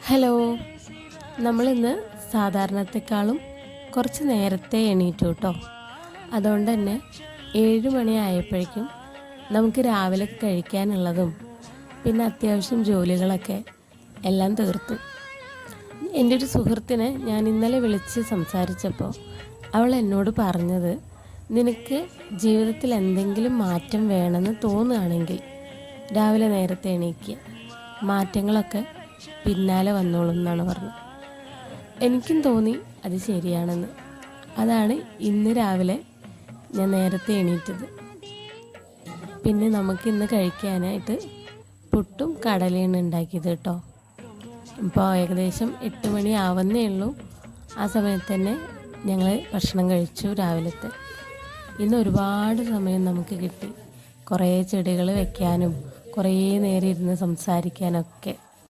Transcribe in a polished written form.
Hello. നമ്മളിന്ന് സാധാരണത്തെക്കാളും കുറച്ച് നേരത്തെ എണീറ്റു കേട്ടോ. അതുകൊണ്ട് തന്നെ 7 മണി ആയപ്പോഴേക്കും നമുക്ക് രാവിലെ കഴിക്കാനുള്ളതും പിന്നെ അത്യാവശ്യം ജോലികളൊക്കെ എല്ലാം തീർത്തു. എൻ്റെ ഒരു സുഹൃത്തിനെ ഞാൻ ഇന്നലെ വിളിച്ച് സംസാരിച്ചപ്പോൾ അവൾ എന്നോട് പറഞ്ഞത്, നിനക്ക് ജീവിതത്തിൽ എന്തെങ്കിലും മാറ്റം വേണമെന്ന് തോന്നുകയാണെങ്കിൽ രാവിലെ നേരത്തെ എണീക്കുക, മാറ്റങ്ങളൊക്കെ പിന്നാലെ വന്നോളും എന്നാണ് പറഞ്ഞത്. എനിക്കും തോന്നി അത് ശരിയാണെന്ന്. അതാണ് ഇന്ന് രാവിലെ ഞാൻ നേരത്തെ എണീറ്റത്. പിന്നെ നമുക്കിന്ന് കഴിക്കാനായിട്ട് പുട്ടും കടലയാണ് ഉണ്ടാക്കിയത് കേട്ടോ. ഇപ്പോൾ ഏകദേശം 8 മണി ആവുന്നേ ഉള്ളൂ. ആ സമയത്ത് തന്നെ ഞങ്ങൾ ഭക്ഷണം കഴിച്ചു രാവിലത്തെ. ഇന്ന് ഒരുപാട് സമയം നമുക്ക് കിട്ടി, കുറേ ചെടികൾ വെക്കാനും കുറേ നേരം ഇരുന്ന് സംസാരിക്കാനൊക്കെ.